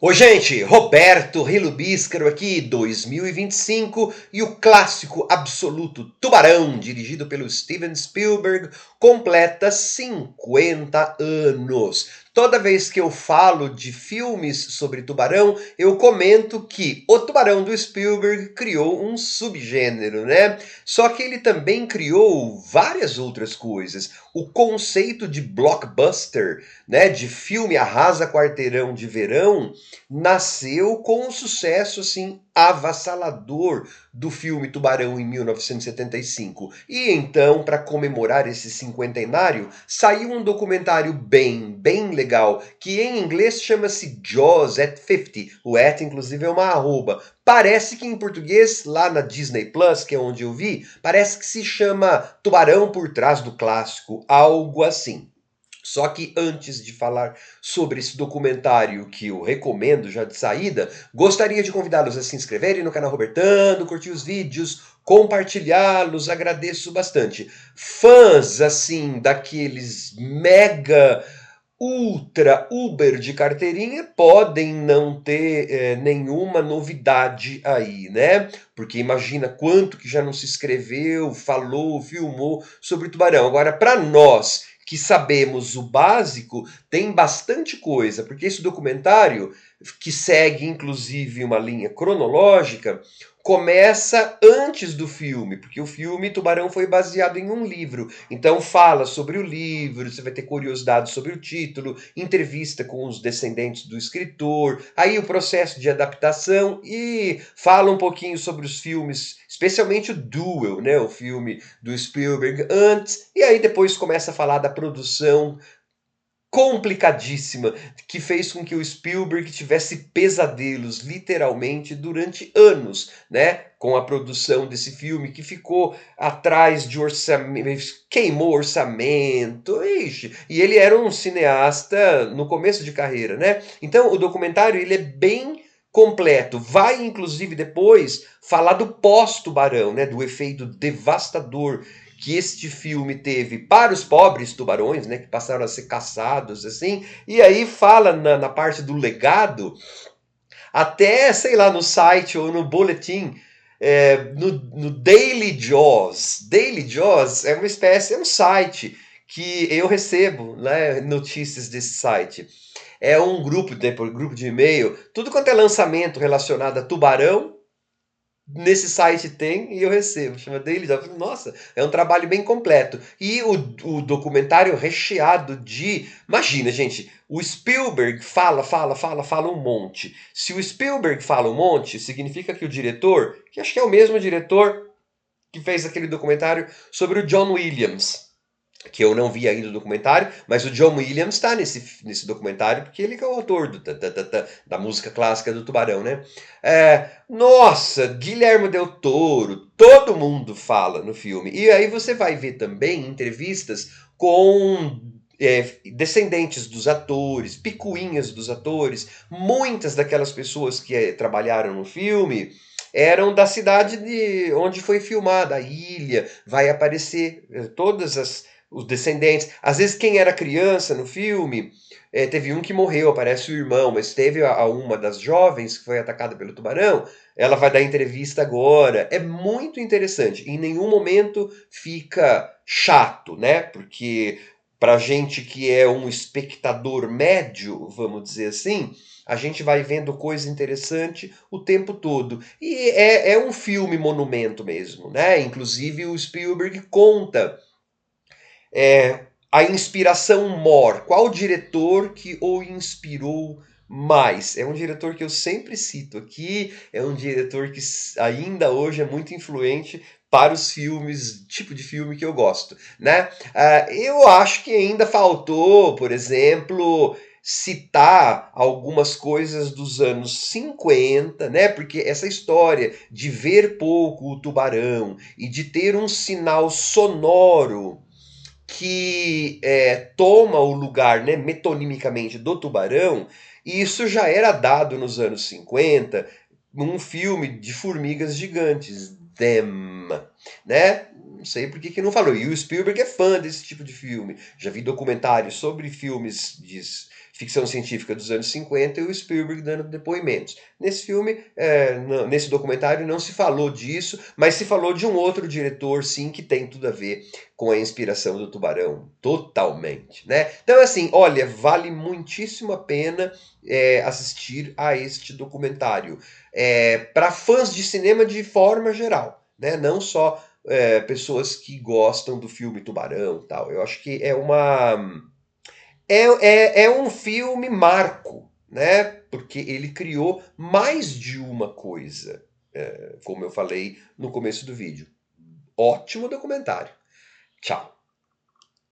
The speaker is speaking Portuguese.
Oi, gente! Roberto Rilo Bíscaro aqui, 2025, e o clássico absoluto Tubarão, dirigido pelo Steven Spielberg, completa 50 anos. Toda vez que eu falo de filmes sobre tubarão, eu comento que o Tubarão do Spielberg criou um subgênero, né? Só que ele também criou várias outras coisas. O conceito de blockbuster, né, de filme arrasa quarteirão de verão, nasceu com um sucesso assim avassalador do filme Tubarão em 1975. E então, para comemorar esse cinquentenário, saiu um documentário bem legal, que em inglês chama-se Jaws at 50. O at inclusive é uma arroba. Parece que em português, lá na Disney Plus, que é onde eu vi, parece que se chama Tubarão por Trás do Clássico, algo assim. Só que antes de falar sobre esse documentário que eu recomendo já de saída, gostaria de convidá-los a se inscreverem no canal Robertando, curtir os vídeos, compartilhá-los, agradeço bastante. Fãs, assim, daqueles mega ultra Uber de carteirinha podem não ter nenhuma novidade aí, né? Porque imagina quanto que já não se escreveu, falou, filmou sobre o Tubarão. Agora, para nós que sabemos o básico, tem bastante coisa, porque esse documentário, que segue inclusive uma linha cronológica, começa antes do filme, porque o filme Tubarão foi baseado em um livro. Então fala sobre o livro, você vai ter curiosidade sobre o título, entrevista com os descendentes do escritor, aí o processo de adaptação e fala um pouquinho sobre os filmes, especialmente o Duel, né, o filme do Spielberg antes, e aí depois começa a falar da produção complicadíssima que fez com que o Spielberg tivesse pesadelos literalmente durante anos, né, com a produção desse filme que ficou atrás de orçamento, queimou orçamento, ixi, e ele era um cineasta no começo de carreira, né? Então o documentário ele é bem completo, vai inclusive depois falar do pós-tubarão, né, do efeito devastador que este filme teve para os pobres tubarões, né, que passaram a ser caçados, assim, e aí fala na parte do legado, até, sei lá, no site ou no boletim, no Daily Jaws. Daily Jaws é uma espécie, é um site que eu recebo, né, notícias desse site. É um grupo, né, por grupo de e-mail, tudo quanto é lançamento relacionado a tubarão, nesse site tem e eu recebo. Chama Daily Job. Nossa, é um trabalho bem completo. E o documentário recheado de. Imagina, gente, o Spielberg fala um monte. Se o Spielberg fala um monte, significa que o diretor, que acho que é o mesmo diretor que fez aquele documentário sobre o John Williams, que eu não vi ainda o documentário, mas o John Williams está nesse documentário, porque ele que é o autor da música clássica do Tubarão, né? Nossa, Guilherme Del Toro, todo mundo fala no filme. E aí você vai ver também entrevistas com descendentes dos atores, picuinhas dos atores, muitas daquelas pessoas que trabalharam no filme eram da cidade de onde foi filmada, a ilha, vai aparecer todas os descendentes. Às vezes quem era criança no filme, teve um que morreu, aparece o irmão, mas teve uma das jovens que foi atacada pelo tubarão, ela vai dar entrevista agora. É muito interessante. Em nenhum momento fica chato, né? Porque pra gente que é um espectador médio, vamos dizer assim, a gente vai vendo coisa interessante o tempo todo. E é um filme monumento mesmo, né? Inclusive o Spielberg conta a inspiração mor. Qual diretor que o inspirou mais? É um diretor que eu sempre cito aqui, é um diretor que ainda hoje é muito influente para os filmes, tipo de filme que eu gosto, né? Eu acho que ainda faltou, por exemplo, citar algumas coisas dos anos 50, né? Porque essa história de ver pouco o tubarão e de ter um sinal sonoro que toma o lugar, né, metonimicamente do tubarão, e isso já era dado nos anos 50 num filme de formigas gigantes, Them, né? Não sei por que não falou. E o Spielberg é fã desse tipo de filme. Já vi documentários sobre filmes de ficção científica dos anos 50 e o Spielberg dando depoimentos. Nesse filme, nesse documentário, não se falou disso, mas se falou de um outro diretor, sim, que tem tudo a ver com a inspiração do Tubarão. Totalmente, né? Então, assim, olha, vale muitíssimo a pena assistir a este documentário. Para fãs de cinema de forma geral, né? Não só pessoas que gostam do filme Tubarão e tal. Eu acho que é um filme marco, né? Porque ele criou mais de uma coisa, como eu falei no começo do vídeo. Ótimo documentário. Tchau.